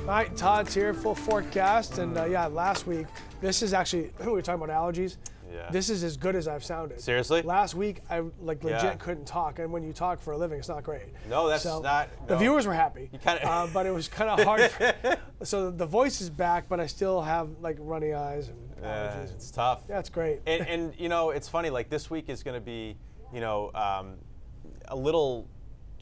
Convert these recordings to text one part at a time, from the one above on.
All right, Todd's here, full forecast, and yeah, last week, this is actually, we were talking about allergies. Yeah. This is as good as I've sounded. Seriously? Last week, I legit couldn't talk, and when you talk for a living, it's not great. No, that's so not. No. The viewers were happy, but it was kind of hard. So the voice is back, but I still have like runny eyes and allergies. It's tough. Yeah, it's great. And you know, it's funny. Like this week is going to be, you know, a little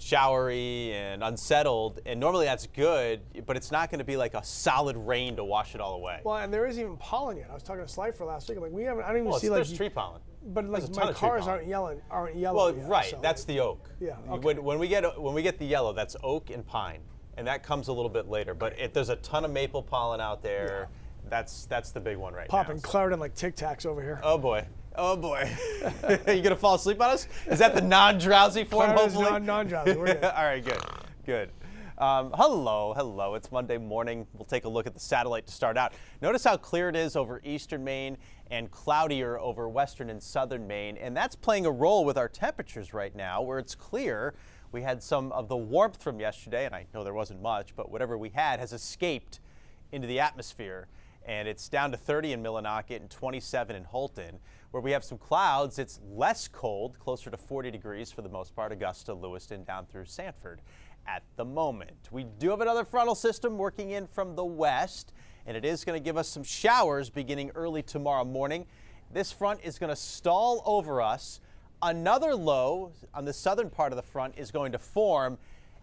showery and unsettled, and normally that's good, but it's not going to be like a solid rain to wash it all away. Well, and there isn't even pollen yet. I was talking to Slifer last week. I'm like, I don't even see like. There's tree pollen. But like my cars aren't yellow. Well, yet, right. So. That's the oak. Yeah. Okay. When we get the yellow, that's oak and pine, and that comes a little bit later. But there's a ton of maple pollen out there. Yeah. That's the big one right now. Popping Claritin like Tic Tacs over here. Oh boy. Oh boy. Are you gonna fall asleep on us? Is that the non-drowsy form? Hopefully. Non-drowsy. We're good. All right. Good. Hello. It's Monday morning. We'll take a look at the satellite to start out. Notice how clear it is over eastern Maine and cloudier over western and southern Maine. And that's playing a role with our temperatures right now, where it's clear. We had some of the warmth from yesterday, and I know there wasn't much, but whatever we had has escaped into the atmosphere. And it's down to 30 in Millinocket and 27 in Holton. Where we have some clouds, it's less cold, closer to 40 degrees for the most part, Augusta, Lewiston, down through Sanford at the moment. We do have another frontal system working in from the west, and it is going to give us some showers beginning early tomorrow morning. This front is going to stall over us. Another low on the southern part of the front is going to form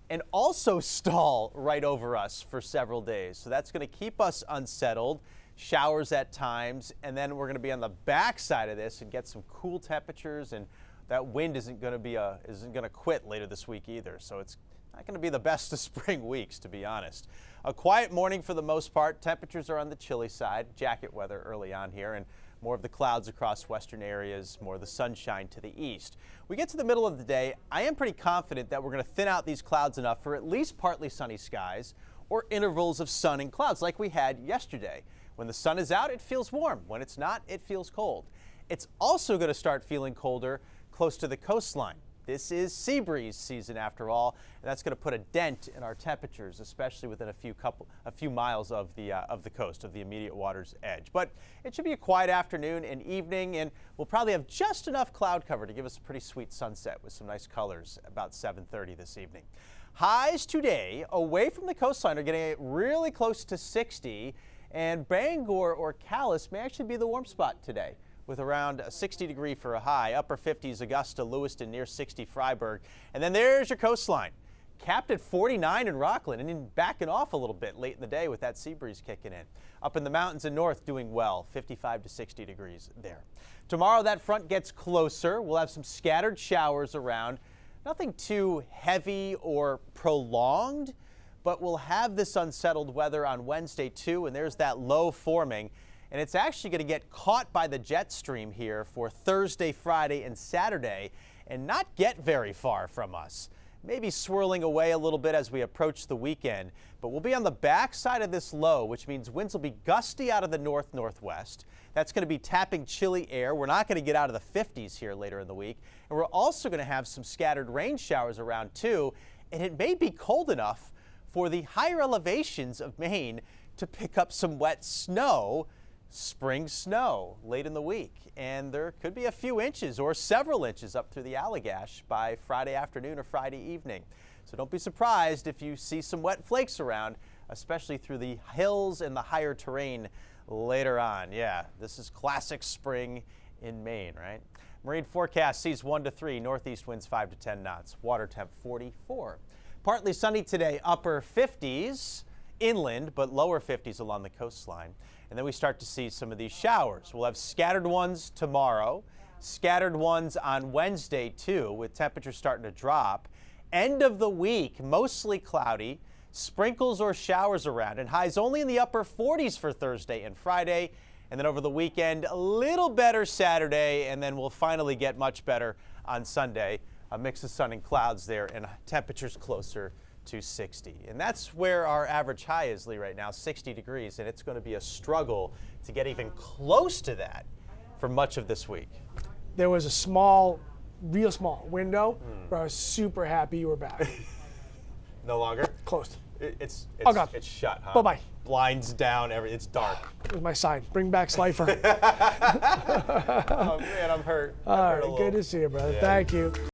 and also stall right over us for several days. So that's going to keep us unsettled, showers at times, and then we're going to be on the back side of this and get some cool temperatures, and that wind isn't going to quit later this week either. So it's not going to be the best of spring weeks, to be honest. A quiet morning for the most part. Temperatures are on the chilly side, jacket weather early on here, and more of the clouds across western areas, more of the sunshine to the east. We get to the middle of the day, I am pretty confident that we're going to thin out these clouds enough for at least partly sunny skies or intervals of sun and clouds like we had yesterday. When the sun is out, it feels warm. When it's not, it feels cold. It's also going to start feeling colder close to the coastline. This is sea breeze season after all, and that's going to put a dent in our temperatures, especially within a few miles of the coast, of the immediate water's edge. But it should be a quiet afternoon and evening, and we'll probably have just enough cloud cover to give us a pretty sweet sunset with some nice colors about 7:30 this evening. Highs today away from the coastline are getting really close to 60, and Bangor or Calais may actually be the warm spot today, with around 60 degree for a high, upper 50s Augusta, Lewiston, near 60 Freiburg. And then there's your coastline, capped at 49 in Rockland, and then backing off a little bit late in the day with that sea breeze kicking in. Up in the mountains and north doing well, 55 to 60 degrees there. Tomorrow that front gets closer. We'll have some scattered showers around. Nothing too heavy or prolonged, but we'll have this unsettled weather on Wednesday too, and there's that low forming. And it's actually going to get caught by the jet stream here for Thursday, Friday, and Saturday, and not get very far from us. Maybe swirling away a little bit as we approach the weekend, but we'll be on the back side of this low, which means winds will be gusty out of the north-northwest. That's going to be tapping chilly air. We're not going to get out of the 50s here later in the week. And we're also going to have some scattered rain showers around too, and it may be cold enough for the higher elevations of Maine to pick up some wet snow, spring snow late in the week, and there could be a few inches or several inches up through the Allagash by Friday afternoon or Friday evening. So don't be surprised if you see some wet flakes around, especially through the hills and the higher terrain later on. Yeah, this is classic spring in Maine, right? Marine forecast sees 1 to 3, northeast winds 5 to 10 knots, water temp 44. Partly sunny today, upper 50s inland, but lower 50s along the coastline. And then we start to see some of these showers. We'll have scattered ones tomorrow, scattered ones on Wednesday too, with temperatures starting to drop. End of the week, mostly cloudy, sprinkles or showers around, and highs only in the upper 40s for Thursday and Friday. And then over the weekend, a little better Saturday, and then we'll finally get much better on Sunday. A mix of sun and clouds there, and temperatures closer to 60. And that's where our average high is, Lee, right now, 60 degrees, and it's going to be a struggle to get even close to that for much of this week. There was a small, real small window where I was super happy you were back. No longer? Closed. It's Oh, God. It's shut, huh? Bye-bye. Blinds down. It's dark. With my sign, bring back Slifer. Oh man, I'm hurt. All right, good to see you, brother. Yeah. Thank you.